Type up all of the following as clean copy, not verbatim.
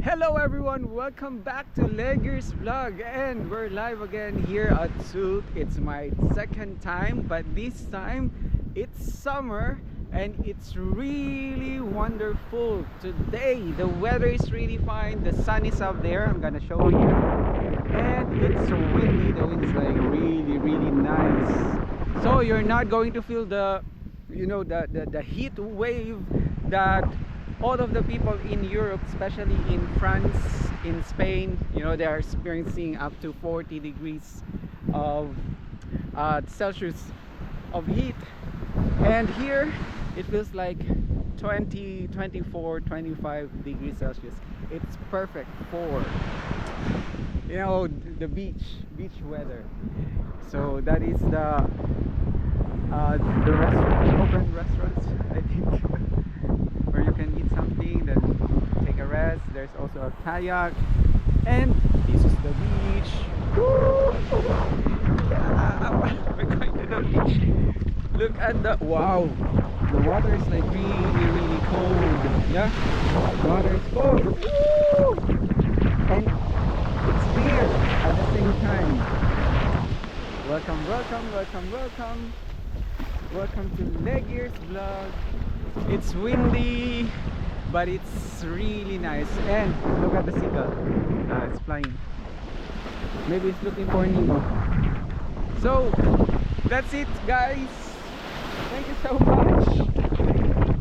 Hello everyone, welcome back to Leggers Vlog, and we're live again here at Sult. It's my second time, but this time it's summer and it's really wonderful. Today the weather is really fine, the sun is up there, I'm gonna show you, and it's windy. The wind's like really nice, so you're not going to feel the the heat wave that all of the people in Europe, especially in France, in Spain, they are experiencing up to 40 degrees of Celsius of heat. And here it feels like 20, 24, 25 degrees Celsius. It's perfect for the beach weather. So that is the restaurants, open restaurants, I think, where you can eat something, then take a rest. There's also a kayak, and this is the beach. Woo! Yeah, we're going to the beach. Look at the wow, the water is like really cold. Yeah, the water is cold. Woo! And it's clear at the same time. Welcome to Leggers Vlog. It's windy, but it's really nice. And look at the seagull. It's flying. Maybe it's looking for Nemo. So that's it, guys. Thank you so much.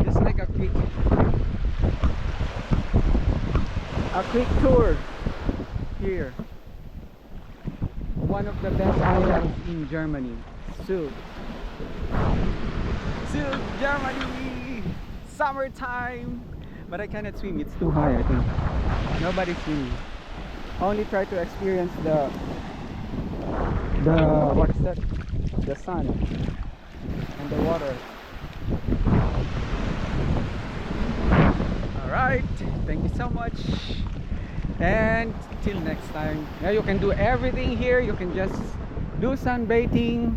Just like a quick tour here. One of the best islands in Germany, Sult, Germany. Summertime, but I cannot swim. It's too high. I think nobody's swimming. Only try to experience the what's that? The sun and the water. All right. Thank you so much. And till next time. Yeah, you can do everything here. You can just do sunbathing,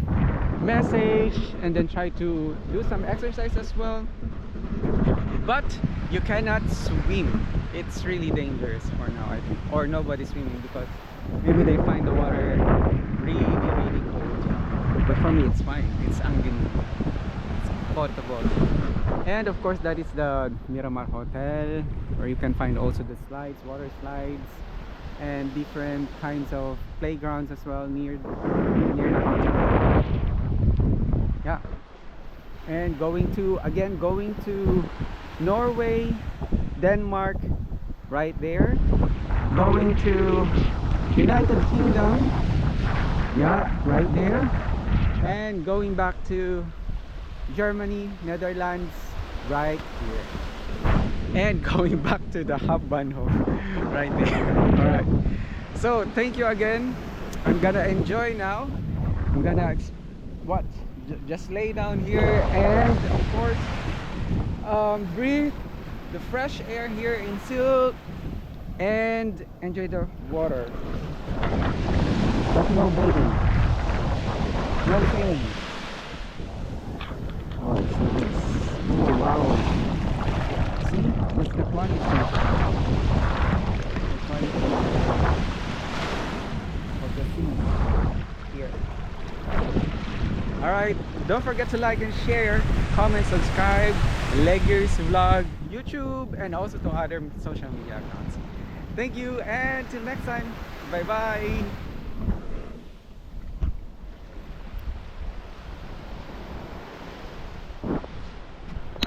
massage, and then try to do some exercise as well. But you cannot swim. It's really dangerous for now, I think. Or nobody's swimming because maybe they find the water really cold. But for me, it's fine. It's angin. It's potable. And of course, that is the Miramar Hotel, where you can find also the slides, water slides, and different kinds of playgrounds as well near the hotel. Yeah. And going to Norway, Denmark, right there. Going to United Kingdom, yeah, right there. And going back to Germany, Netherlands, right here. And going back to the Hauptbahnhof, right there. Alright. So thank you again. I'm gonna enjoy now. I'm gonna just lay down here and of course breathe the fresh air here in Sult and enjoy the water. But no bathing, no swimming. Oh, it's nice. Oh, wow. See, that's the quality of the sea here. Alright, don't forget to like and share, comment, subscribe, Leggers Vlog, YouTube, and also to other social media accounts. Thank you, and till next time, bye bye.